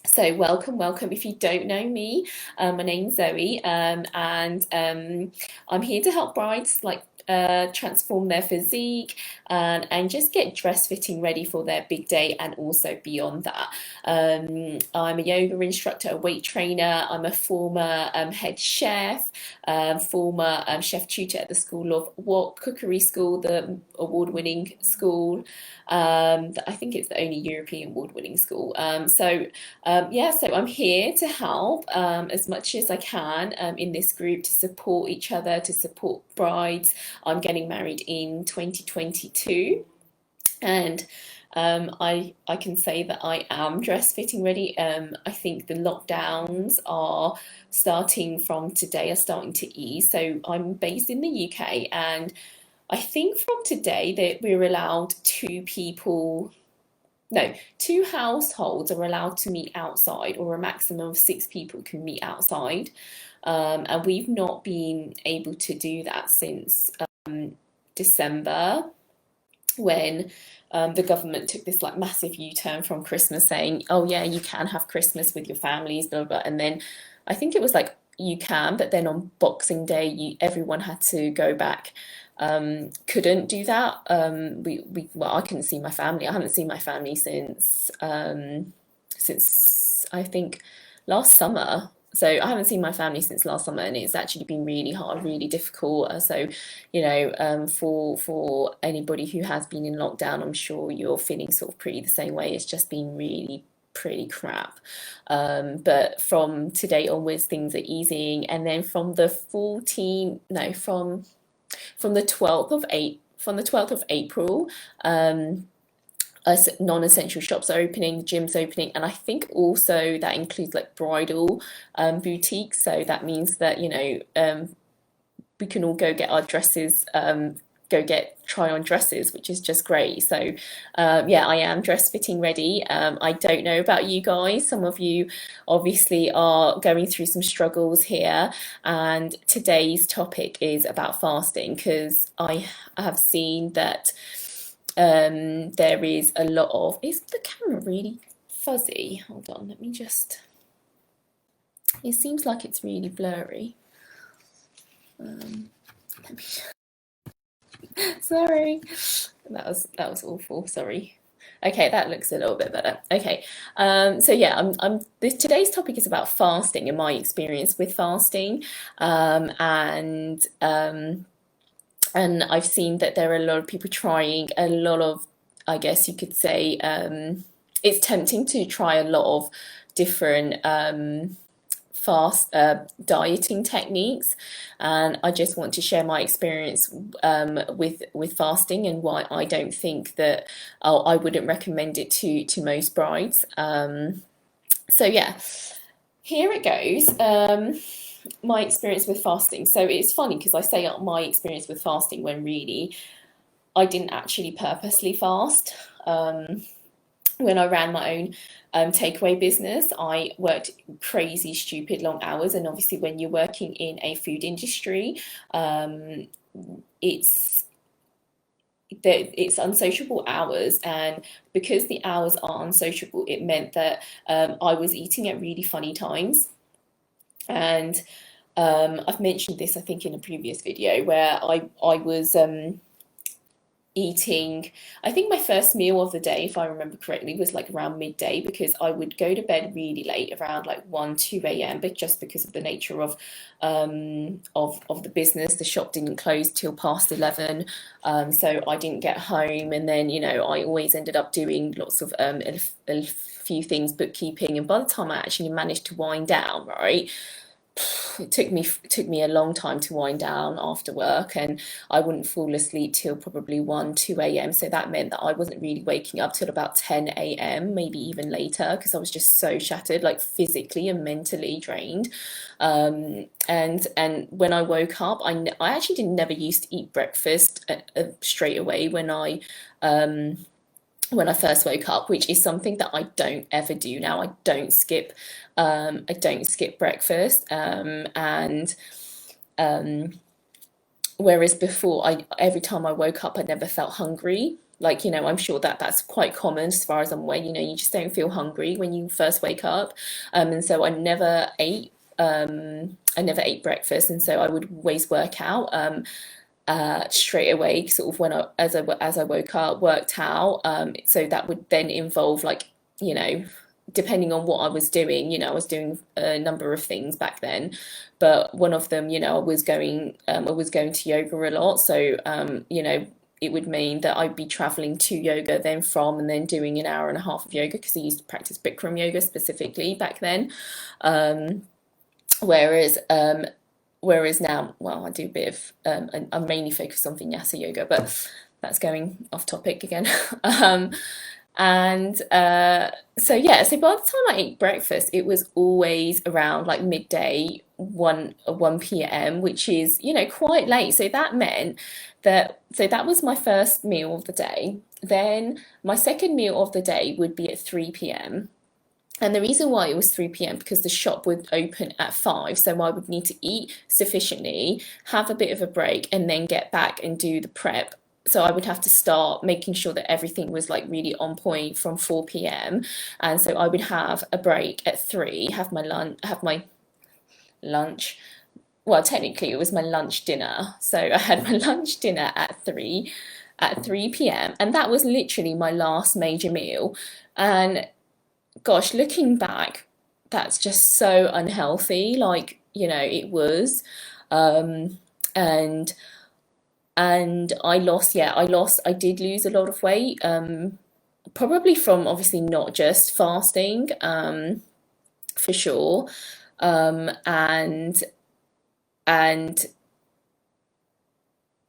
So welcome. If you don't know me, my name's Zoe, and I'm here to help brides transform their physique and just get dress fitting ready for their big day and also beyond that. I'm a yoga instructor, a weight trainer. I'm a former head chef, former chef tutor at the School of What Cookery School, the award-winning school. I think it's the only European award-winning school. Yeah, so I'm here to help as much as I can in this group to support each other, to support brides. I'm getting married in 2022, and I can say that I am dress fitting ready. I think the lockdowns are starting from today, are starting to ease. So I'm based in the UK, and I think from today that we're allowed two people, no, two households are allowed to meet outside, or a maximum of six people can meet outside. And we've not been able to do that since December, when the government took this like massive U-turn from Christmas, saying, "Oh yeah, you can have Christmas with your families," blah blah. And then I think it was like you can, but then on Boxing Day, everyone had to go back. Couldn't do that. Well, I couldn't see my family. I haven't seen my family since I think last summer. So I haven't seen my family since last summer, and it's actually been really hard, really difficult. For anybody who has been in lockdown, I'm sure you're feeling sort of pretty the same way. It's just been really pretty crap. But from today onwards, things are easing, and then from the 14, no, from the 12th of 8 from the 12th of April, non-essential shops are opening, gyms opening, and I think also that includes like bridal boutiques. So that means that we can all go get our dresses, go get try on dresses, which is just great. So yeah, I am dress fitting ready. I don't know about you guys. Some of you obviously are going through some struggles here, and today's topic is about fasting because I have seen that there is a lot of. Is the camera really fuzzy? Hold on, let me just. It seems like it's really blurry. Let me. Sorry, that was awful. Sorry. Okay, that looks a little bit better. Okay, so yeah, today's topic is about fasting and my experience with fasting, and I've seen that there are a lot of people trying a lot of, I guess you could say, it's tempting to try a lot of different fast dieting techniques, and I just want to share my experience with fasting and why I don't think that I wouldn't recommend it to most brides. So yeah, here it goes. My experience with fasting. So it's funny because I say my experience with fasting when really I didn't actually purposely fast. When I ran my own takeaway business, I worked crazy, stupid long hours. And obviously, when you're working in a food industry, um, it's it's unsociable hours, and because the hours are unsociable, it meant that I was eating at really funny times. And I've mentioned this, I think, in a previous video where I was eating. I think my first meal of the day, if I remember correctly, was like around midday because I would go to bed really late, around like 1, 2 a.m. But just because of the nature of the business, the shop didn't close till past 11. So I didn't get home, and then I always ended up doing lots of a few things, bookkeeping, and by the time I actually managed to wind down, right, it took me a long time to wind down after work, and I wouldn't fall asleep till probably 1, 2 a.m. So that meant that I wasn't really waking up till about 10 a.m., maybe even later, because I was just so shattered, like physically and mentally drained. And when I woke up, I actually didn't never used to eat breakfast straight away when I first woke up, which is something that I don't ever do now. I don't skip breakfast. And um, Whereas before, I every time I woke up, I never felt hungry. Like, I'm sure that that's quite common as far as I'm aware. You just don't feel hungry when you first wake up. And so I never ate breakfast, and so I would always work out straight away, sort of when as I woke up, worked out. So that would then involve, like, you know, depending on what I was doing, I was doing a number of things back then, but one of them, I was going to yoga a lot. So it would mean that I'd be traveling to yoga, then from, and then doing an hour and a half of yoga, because I used to practice Bikram yoga specifically back then. Um, whereas Whereas now, well, I do a bit of, I'm mainly focused on Vinyasa yoga, but that's going off topic again. um, and so yeah, so by the time I ate breakfast, it was always around like midday, 1 p.m., which is, quite late. So that was my first meal of the day. Then my second meal of the day would be at 3 p.m. And the reason why it was 3 p.m. because the shop would open at 5, so I would need to eat sufficiently, have a bit of a break, and then get back and do the prep. So I would have to start making sure that everything was like really on point from 4 p.m. And so I would have a break at 3, have my lunch. Well, technically it was my lunch dinner. So I had my lunch dinner at 3 p.m. And that was literally my last major meal. And gosh, looking back, that's just so unhealthy. Like, it was. Um, and I did lose a lot of weight. Probably from obviously not just fasting, for sure. And and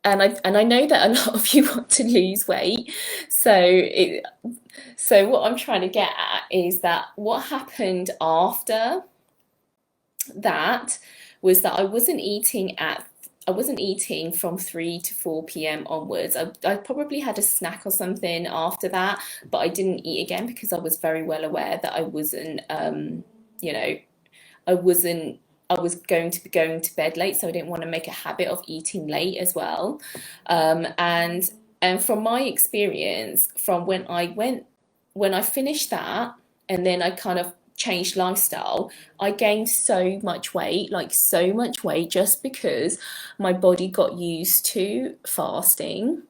and I know that a lot of you want to lose weight. So what I'm trying to get at is that what happened after that was that I wasn't eating from 3 to 4 p.m. onwards. I probably had a snack or something after that, but I didn't eat again because I was very well aware that you know, I was going to be going to bed late, so I didn't want to make a habit of eating late as well. And from my experience, from when I finished that, and then I kind of changed lifestyle, I gained so much weight, like so much weight, just because my body got used to fasting.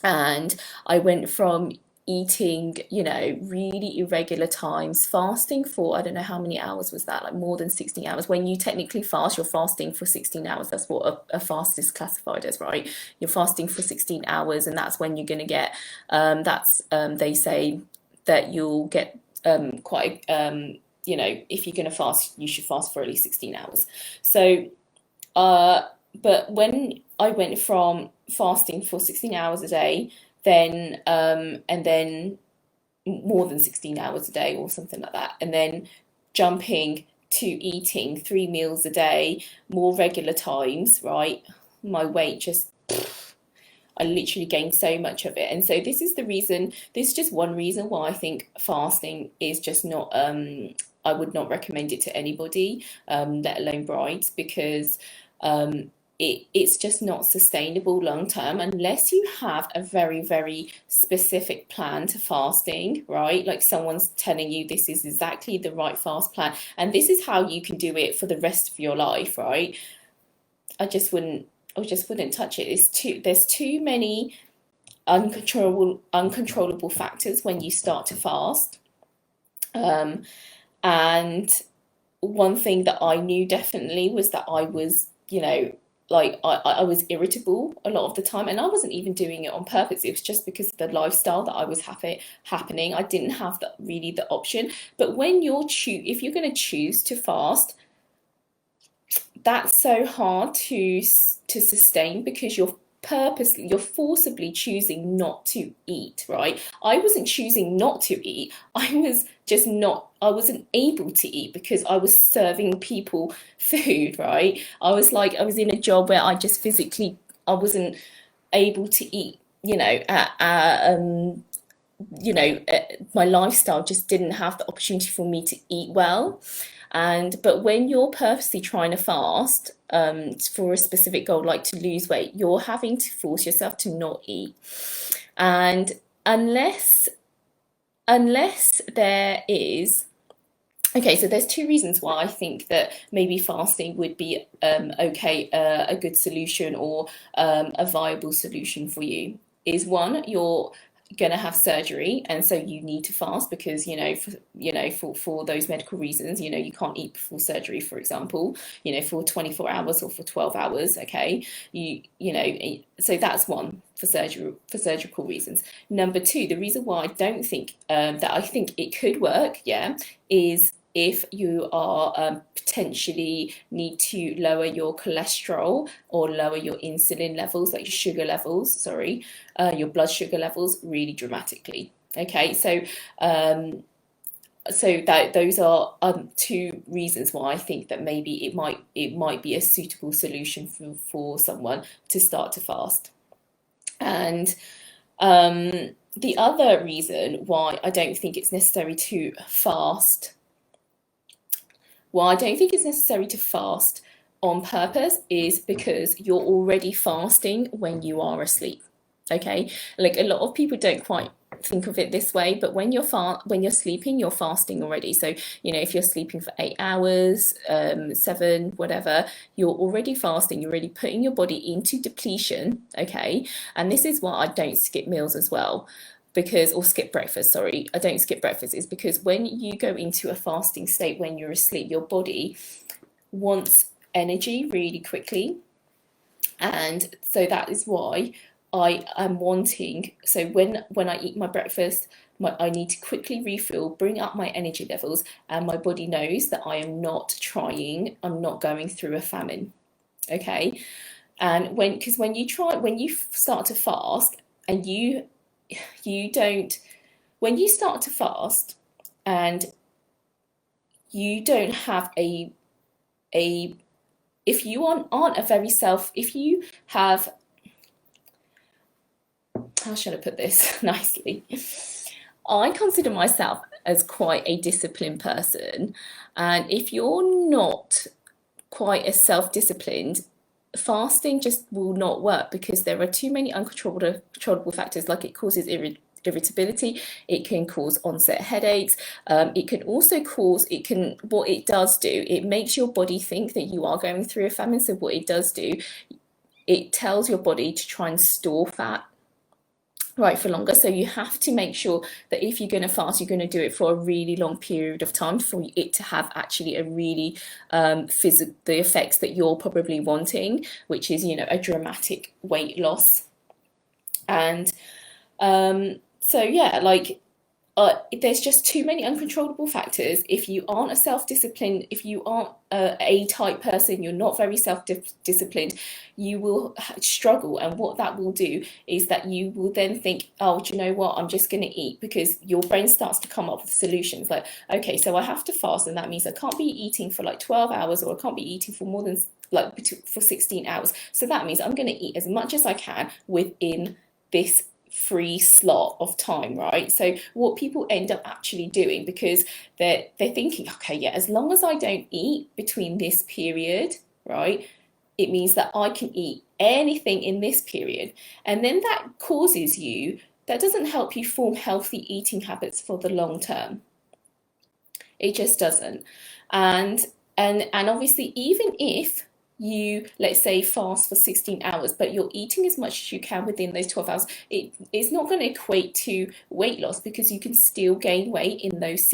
And I went from eating, really irregular times, fasting for, I don't know how many hours was that, like more than 16 hours. When you technically fast, you're fasting for 16 hours. That's what a fast is classified as, right? You're fasting for 16 hours, and that's when you're going to get, they say that you'll get quite, if you're going to fast, you should fast for at least 16 hours. So, uh, but when I went from fasting for 16 hours a day, and then more than 16 hours a day or something like that, and then jumping to eating 3 meals a day, more regular times, right? My weight just, I literally gained so much of it. And so this is just one reason why I think fasting is just not, I would not recommend it to anybody, let alone brides, because it's just not sustainable long term unless you have a very, very specific plan to fasting, right? Like someone's telling you this is exactly the right fast plan, and this is how you can do it for the rest of your life, right? I just wouldn't I just wouldn't touch it. There's too many uncontrollable factors when you start to fast. Um, and one thing that I knew definitely was that I was, like I was irritable a lot of the time, and I wasn't even doing it on purpose. It was just because of the lifestyle that I was happening. I didn't have really the option. But if you're going to choose to fast, that's so hard to sustain because you're forcibly choosing not to eat, right? I wasn't choosing not to eat. I wasn't able to eat because I was serving people food, right? I was in a job where I just physically, I wasn't able to eat, my lifestyle just didn't have the opportunity for me to eat well. But when you're purposely trying to fast, for a specific goal, like to lose weight, you're having to force yourself to not eat. And unless unless there is okay, so there's two reasons why I think that maybe fasting would be okay, a good solution or a viable solution for you. Is one, you're going to have surgery, and so you need to fast because for those medical reasons, you can't eat before surgery, for example, for 24 hours or for 12 hours. Okay, so that's one for surgical reasons. Number two, the reason why I don't think that I think it could work, yeah, is if you are potentially need to lower your cholesterol or lower your insulin levels, like your sugar levels, sorry, your blood sugar levels really dramatically. Okay, so that those are two reasons why I think that maybe it might be a suitable solution for someone to start to fast. And the other reason why I don't think it's necessary to fast Well, I don't think it's necessary to fast on purpose is because you're already fasting when you are asleep. Okay, like a lot of people don't quite think of it this way, but when you're sleeping, you're fasting already. So if you're sleeping for 8 hours, 7, whatever, you're already fasting. You're already putting your body into depletion. Okay, and this is why I don't skip meals as well, because or skip breakfast, sorry, I don't skip breakfast, is because when you go into a fasting state when you're asleep, your body wants energy really quickly. And so that is why I am wanting, so when I eat my breakfast, I need to quickly refill, bring up my energy levels, and my body knows that I'm not going through a famine. Okay, and when you start to fast, and you don't when you start to fast and you don't have a if you aren't a very self if you have how should I put this nicely? I consider myself as quite a disciplined person, and if you're not quite as self-disciplined, fasting just will not work because there are too many uncontrollable factors. Like, it causes irritability, it can cause onset headaches, it can also cause it can what it does do, it makes your body think that you are going through a famine. So what it does do, it tells your body to try and store fat, right, for longer. So you have to make sure that if you're going to fast, you're going to do it for a really long period of time for it to have actually a really the effects that you're probably wanting, which is a dramatic weight loss. And so yeah, like there's just too many uncontrollable factors. If you aren't a self-disciplined, if you aren't a type person, you're not very self-disciplined, you will struggle. And what that will do is that you will then think, oh, do you know what? I'm just going to eat, because your brain starts to come up with solutions like, okay, so I have to fast, and that means I can't be eating for like 12 hours, or I can't be eating for more than for 16 hours. So that means I'm going to eat as much as I can within this free slot of time, right? So what people end up actually doing, because they're thinking, okay, yeah, as long as I don't eat between this period, right, it means that I can eat anything in this period. And then that doesn't help you form healthy eating habits for the long term. It just doesn't. And and obviously, even if you, let's say, fast for 16 hours, but you're eating as much as you can within those 12 hours, it's not going to equate to weight loss, because you can still gain weight in those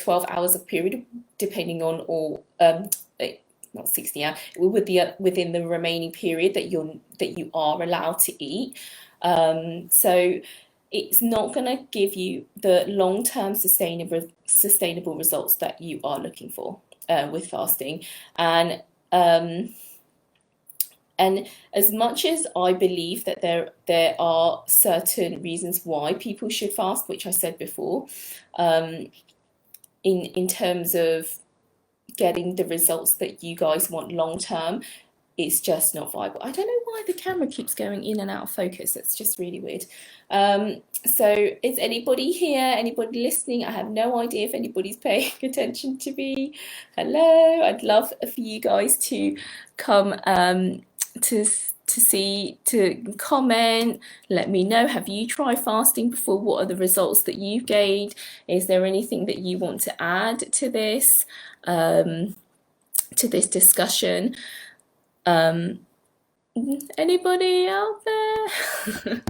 12 hours of period, depending on, or not 16 hours, within the remaining period that you are allowed to eat. So it's not going to give you the long-term sustainable results that you are looking for with fasting. And um, and as much as I believe that there are certain reasons why people should fast, which I said before, um, in terms of getting the results that you guys want long term, it's just not viable. I don't know why the camera keeps going in and out of focus. It's just really weird. So is anybody here? Anybody listening? I have no idea if anybody's paying attention to me. Hello. I'd love for you guys to come to to comment. Let me know, have you tried fasting before? What are the results that you've gained? Is there anything that you want to add to this discussion? Anybody out there?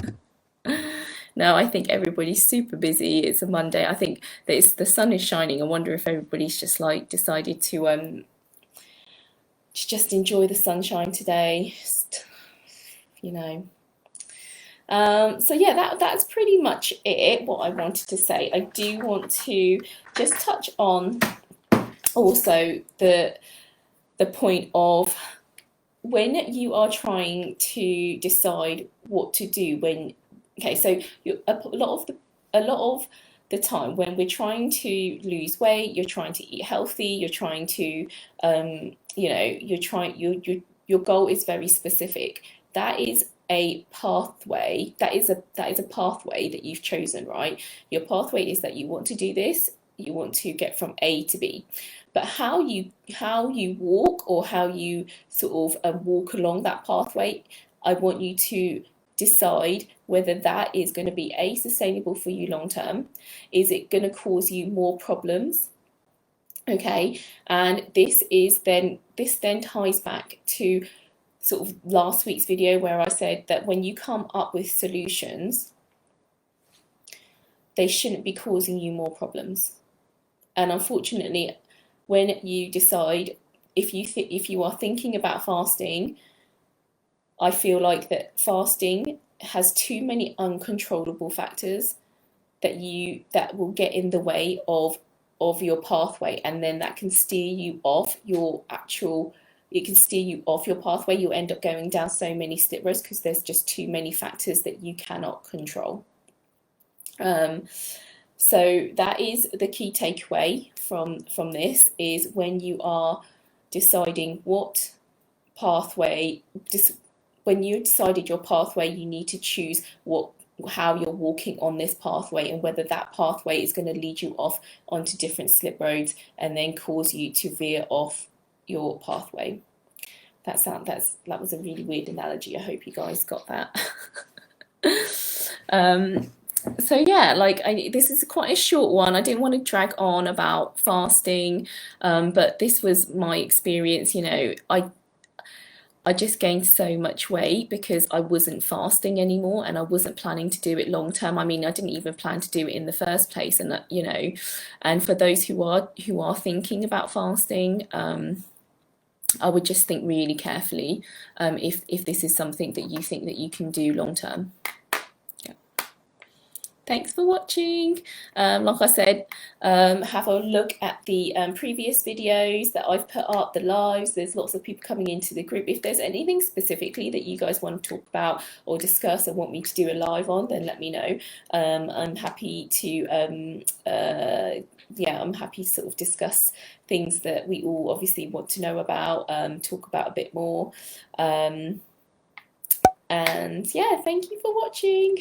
No, I think everybody's super busy. It's a Monday. I think that the sun is shining. I wonder if everybody's just like decided to just enjoy the sunshine today. Just, you know. So yeah, that's pretty much it, what I wanted to say. I do want to just touch on also the point of when you are trying to decide what to do when, okay, so a lot of the time when we're trying to lose weight, you're trying to eat healthy, you're trying to your goal is very specific. That is a pathway. That is a pathway that you've chosen, right? Your pathway is that you want to do this, you want to get from A to B. But how you walk, or how you sort of walk along that pathway, I want you to decide whether that is going to be sustainable for you long term. Is it going to cause you more problems? Okay, and this then ties back to sort of last week's video where I said that when you come up with solutions, they shouldn't be causing you more problems. And unfortunately, when you decide, if you are thinking about fasting, I feel like that fasting has too many uncontrollable factors that will get in the way of your pathway, and then that can steer you off it can steer you off your pathway. You'll end up going down so many slip roads because there's just too many factors that you cannot control. So that is the key takeaway from this, is when you are deciding what pathway, when you decided your pathway, you need to choose how you're walking on this pathway, and whether that pathway is going to lead you off onto different slip roads and then cause you to veer off your pathway. That was a really weird analogy. I hope you guys got that. So yeah, this is quite a short one. I didn't want to drag on about fasting, but this was my experience. I just gained so much weight because I wasn't fasting anymore, and I wasn't planning to do it long term. I mean, I didn't even plan to do it in the first place. And and for those who are thinking about fasting, I would just think really carefully if this is something that you think that you can do long term. Thanks for watching. Like I said, have a look at the previous videos that I've put up, the lives. There's lots of people coming into the group. If there's anything specifically that you guys want to talk about or discuss or want me to do a live on, then let me know. I'm happy to I'm happy to sort of discuss things that we all obviously want to know about, talk about a bit more. And yeah, thank you for watching.